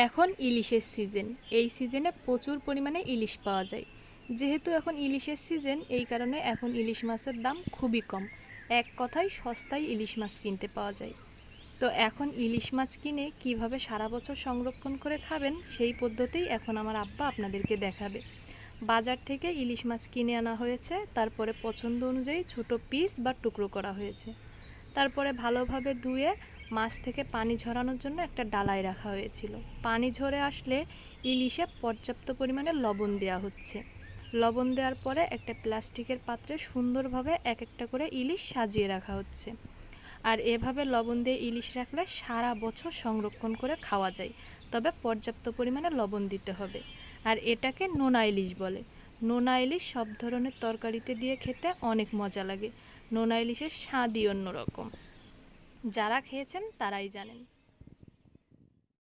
এখন ইলিশের সিজন। এই সিজনে প্রচুর পরিমাণে ইলিশ পাওয়া যায়। যেহেতু এখন ইলিশের সিজন, এই কারণে এখন ইলিশ মাছের দাম খুবই কম। এক কথায় সস্তায় ইলিশ মাছ কিনতে পাওয়া যায়। তো এখন ইলিশ মাছ কিনে কিভাবে সারা বছর সংরক্ষণ করে খাবেন, সেই পদ্ধতিই এখন আমার আব্বা আপনাদেরকে দেখাবে। বাজার থেকে ইলিশ মাছ কিনে আনা হয়েছে, তারপরে পছন্দ অনুযায়ী ছোট পিস বা টুকরো করা হয়েছে। তারপরে ভালোভাবে ধুয়ে মাছ থেকে পানি ঝরানোর জন্য একটা ডালায় রাখা হয়েছিল। পানি ঝরে আসলে ইলিশে পর্যাপ্ত পরিমাণে লবণ দেওয়া হচ্ছে। লবণ দেওয়ার পরে একটা প্লাস্টিকের পাত্রে সুন্দরভাবে এক একটা করে ইলিশ সাজিয়ে রাখা হচ্ছে। আর এভাবে লবণ দিয়ে ইলিশ রাখলে সারা বছর সংরক্ষণ করে খাওয়া যায়, তবে পর্যাপ্ত পরিমাণে লবণ দিতে হবে। আর এটাকে নোনা ইলিশ বলে। নোনা ইলিশ সব ধরনের তরকারিতে দিয়ে খেতে অনেক মজা লাগে। নোনা ইলিশের স্বাদই অন্যরকম। যারা খেয়েছেন তারাই জানেন।